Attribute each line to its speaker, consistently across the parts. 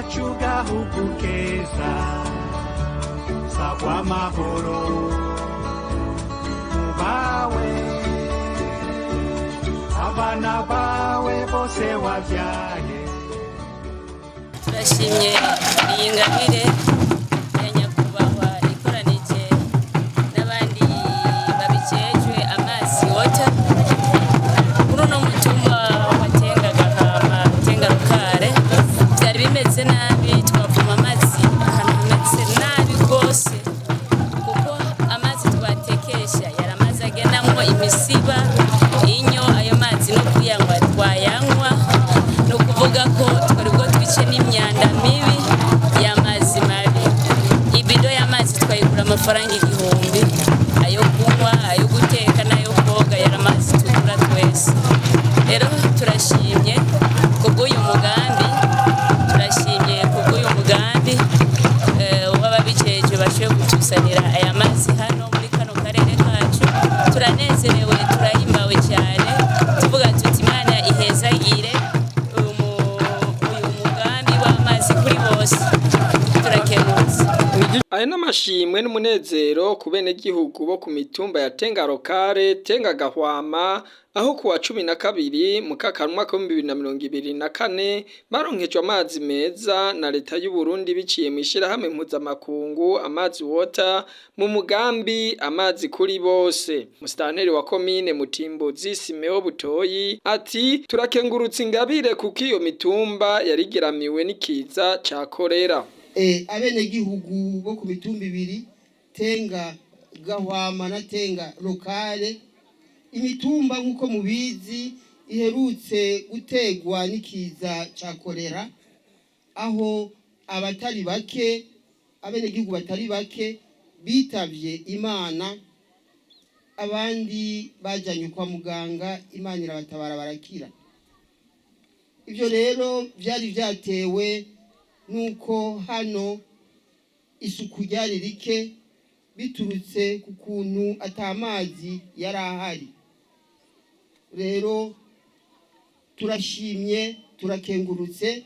Speaker 1: chugahugu keza sagwa mahoro bawe abana bawe bose wavyaye.
Speaker 2: Turashimye iyi ngabire ya nyakubahwa ikoranije n'abandi babikejwe amazi wota kuri uno mutumba wa Tengagahama Tengarukare. Byari bimeze nabi, twavoma amazi ahantu hameze nabi rwose kuko amazi twatekesha yaramaze agenamwo imisiba inyo. Ayo mazi no kuyanywa twayanywa, no kuvuga ko twari bwo twice n'imyanda mibi y'amazi mabi. Ibido y'amazi twayigura amafaranga 1000, ayo kunywa, ayo guteka n'ayo koga yaramazi tugura twese. Rero turashimye kubw'uyu mugambi, turashimye kubw'uyu mugambi w'ababikejwe bashoboye gutusanira aya mazi hano muri kano karere kacu. Turanezerewe, turahimbawe cyane, tuvuga tuti Imana ihezagire uyu mugambi w'amazi kuri bose. Turakemutse.
Speaker 3: Aya n'amashimwe n'umunezero ku benegihugu bo ku mitumba ya Tengarukare, Tengagahwama, aho kuwa 12 mu Kakarumwa ko 2024 baronkejwe amazi meza na leta y'u Burundi biciye mu ishirahamwe mpuzamakungu Amazi Water mu mugambi amazi kuri bose. Musitanteri wa komine Mutimbuzi Simeo Butoyi ati turakengurutse ingabire kuko iyo mitumba yarigeramiwe n'ikiza ca kolera.
Speaker 4: Abenegihugu bo ku mitumba 2 Tengagahwama na Tengarukare, imitumba nk'uko mubizi iherutse gutegwa n'ikiza ca kolera, aho abatari bake abenegihugu batari bake bitavye Imana, abandi bajanye kwa muganga, Imana irabatabara barakira. Ivyo rero vyari vyatewe nuko hano isuku ryari rike biturutse ku kuntu atamazi yari ahari. Rero turashimye, turakengurutse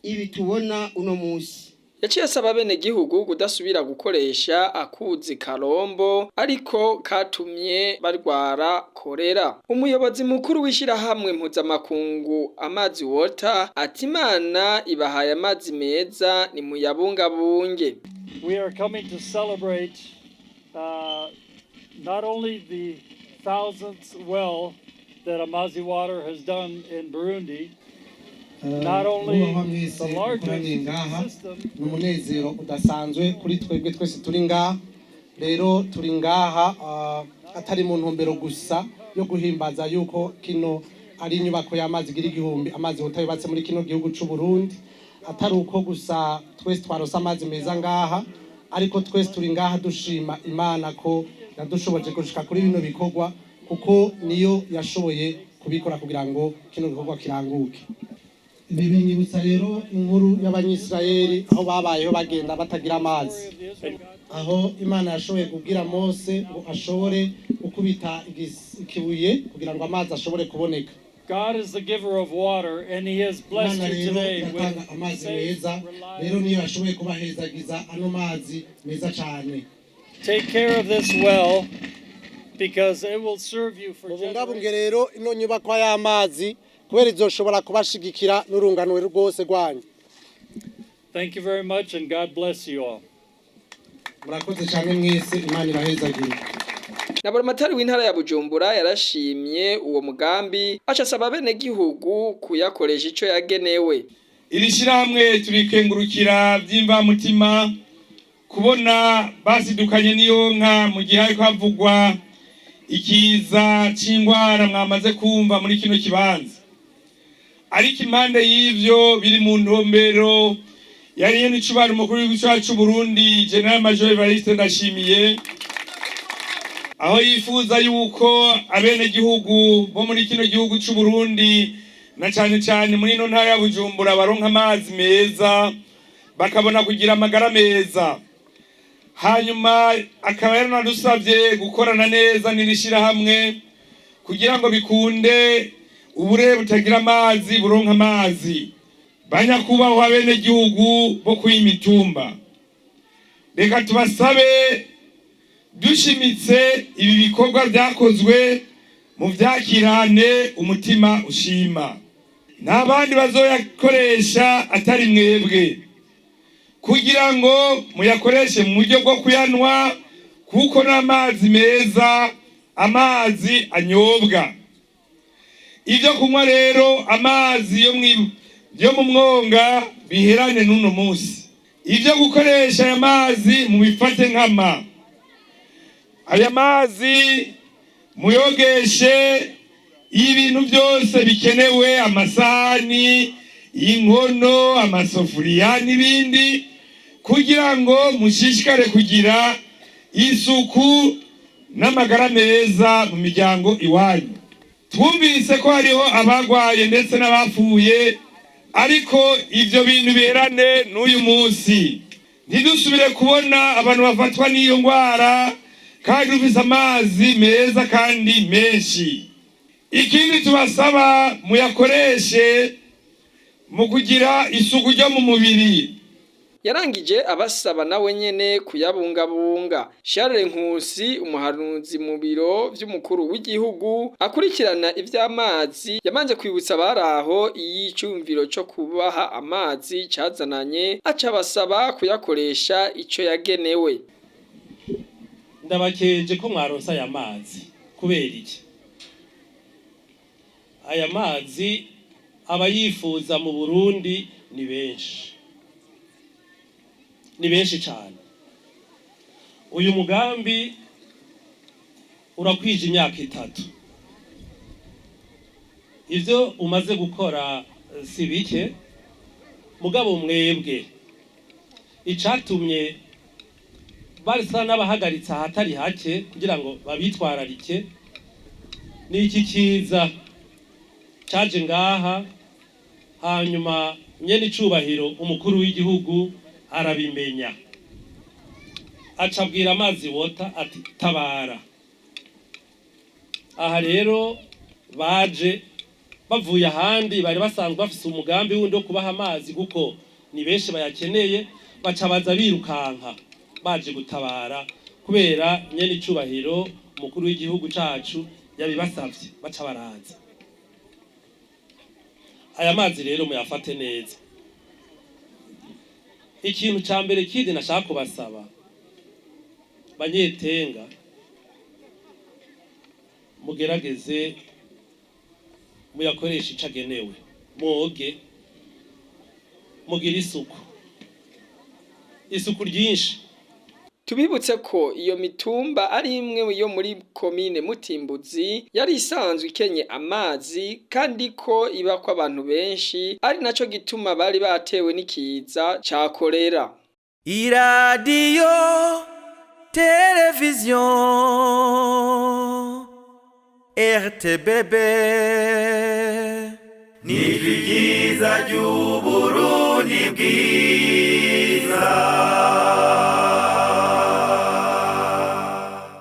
Speaker 4: ibi tubona uno musi.
Speaker 3: Yaciye asaba benegihugu kudasubira gukoresha akuzi karombo ariko katumye barwara kolera. Umuyobozi mukuru w'ishirahamwe mpuzamakungu Amazi Water ati Imana ibahaye amazi meza ni muyabungabunge.
Speaker 5: We are coming to celebrate not only the thousandth well that Amazi Water has done in Burundi, not only the largest system.
Speaker 6: Numunezero udasanzwe kuri twebwe twese turi ngaha. Rero turi ngaha atari mu ntumbero gusa yo guhimbaza yuko kino ari inyubako y'amazi gira igihumbi Amazi Water yubatse muri kino gihugu c'u Burundi. Atari uko gusa twese twarosa amazi meza ngaha, ariko twese turi ngaha dushima Imana ko yadushoboje gushika kuri bino bikorwa, kuko niyo yashoboye kubikora kugira ngo kino gikorwa kiranguke. Ibi binyibutsa rero inkuru y'Abanyisirayeli aho babayeho bagenda batagira amazi, aho Imana yashoboye kubwira Mose ngo ashobore gukubita ikibuye kugira ngo amazi ashobore kuboneka.
Speaker 5: God is the giver of water, and He has blessed you today with
Speaker 6: amazi meza. Rero niyo yashoboye kubahezagiza ano mazi meza cyane.
Speaker 5: Take care of this well because it will serve you for
Speaker 6: generations. Rero ino nyubako y'amazi kubera izoshobora kubashigikira n'urungano rwose rwanyu.
Speaker 5: Thank you very much and God bless you all.
Speaker 6: Murakoze cyane mwese, Imana ibahezagire.
Speaker 3: Naburamatari w'intara ya Bujumbura yarashimye uwo mugambi acasaba benegihugu kuyakoresha ico yagenewe.
Speaker 7: Iri shirahamwe turikengurukira byimva mutima kubona basidukanye niyo nka mu gihe ariko havugwa ikiza c'ingwara mwamaze kumva muri kino kibanza. Ariko impande y'ivyo biri mu ntumbero yari n'icubara umukuru w'igihugu c'u Burundi General Major Evariste Ndashimiye, aho yifuza yuko abenegihugu bo muri kino gihugu c'u Burundi na cyane cyane muri no ntara ya Bujumbura baronka amazi meza bakabona kugira amagara meza. Hanyuma akaba yaranadusavye gukorana neza n'irishira hamwe kugira ngo bikunde ubure butagira amazi buronka amazi. banyakubahwa bene gihugu bo kuyi mitumba, reka tubasabe dushimitse ibi bikorwa byakozwe mu vyakirane umutima ushima, n'abandi bazoyakoresha atari mwebwe, kugira ngo muyakoreshe mu buryo bwo kuyanwa, kuko n'amazi meza, amazi anyobwa. Ibyo kunywa rero, amazi yo mu mwonga biherane n'uno munsi. Ibyo gukoresha aya mazi mu bifate nkama, aya mazi muyogeshe ibintu byose bikenewe, amasahani, inkono, amasafuriya n'ibindi, kugira ngo mushishikare kugira isuku n'amagara meza mu miryango iwanyu. Twumvise ko hariho abagwaye ndetse n'abapfuye, ariko ivyo bintu biherane n'uyu munsi. Ntidusubire kubona abantu bafatwa n'iyo ngwara kandi dufise amazi meza kandi menshi. Ikindi tubasaba muyakoreshe mu kugira isuku ryo mu mubiri.
Speaker 3: Yarangije abasaba nawe nyene kuyabungabunga. Charles Nkusi, umuhanuzi mu biro vy'umukuru w'igihugu akurikirana ivy'amazi, yamanje kwibutsa baraho iyicumviro cyo kubaha amazi cazananye, aca basaba kuyakoresha ico yagenewe.
Speaker 8: Ndabakeje ko mwaronsa aya mazi kubera iki? Aya mazi abayifuza mu Burundi ni benshi. Ni benshi cyane. Uyu mugambi urakwije imyaka 3. Ivyo umaze gukora si bike, mugabo mwebwe icatumye barisa n'abahagaritsa hatari hake kugira ngo babitwararike ni iki kiza caje ngaha, hanyuma nyene icubahiro umukuru w'igihugu arabimenya, acabwira amazi wota ati tabara. Aha rero baje bavuye ahandi, bari basanzwe bafise umugambi wundi wo kubaha amazi kuko ni benshi bayakeneye, bacabaza birukanka baje gutabara kubera nyene icubahiro umukuru w'igihugu cacu yabibasavye, baca baraza. Aya mazi rero muyafate neza. Ikintu ca mbere kindi nashaka kubasaba banyetenga, mugerageze muyakoresha icagenewe, mwoge, mugira isuku ryinshi.
Speaker 3: Tubibutse ko iyo mitumba ari imwe yo muri komine Mutimbuzi yari isanzwe ikenye amazi, kandi ko iba ko abantu benshi, ari naco gituma bari batewe n'ikiza ca kolera.
Speaker 9: Iradiyo, televiziyo, RTBB ni vyiza ry'Uburundi bwiza.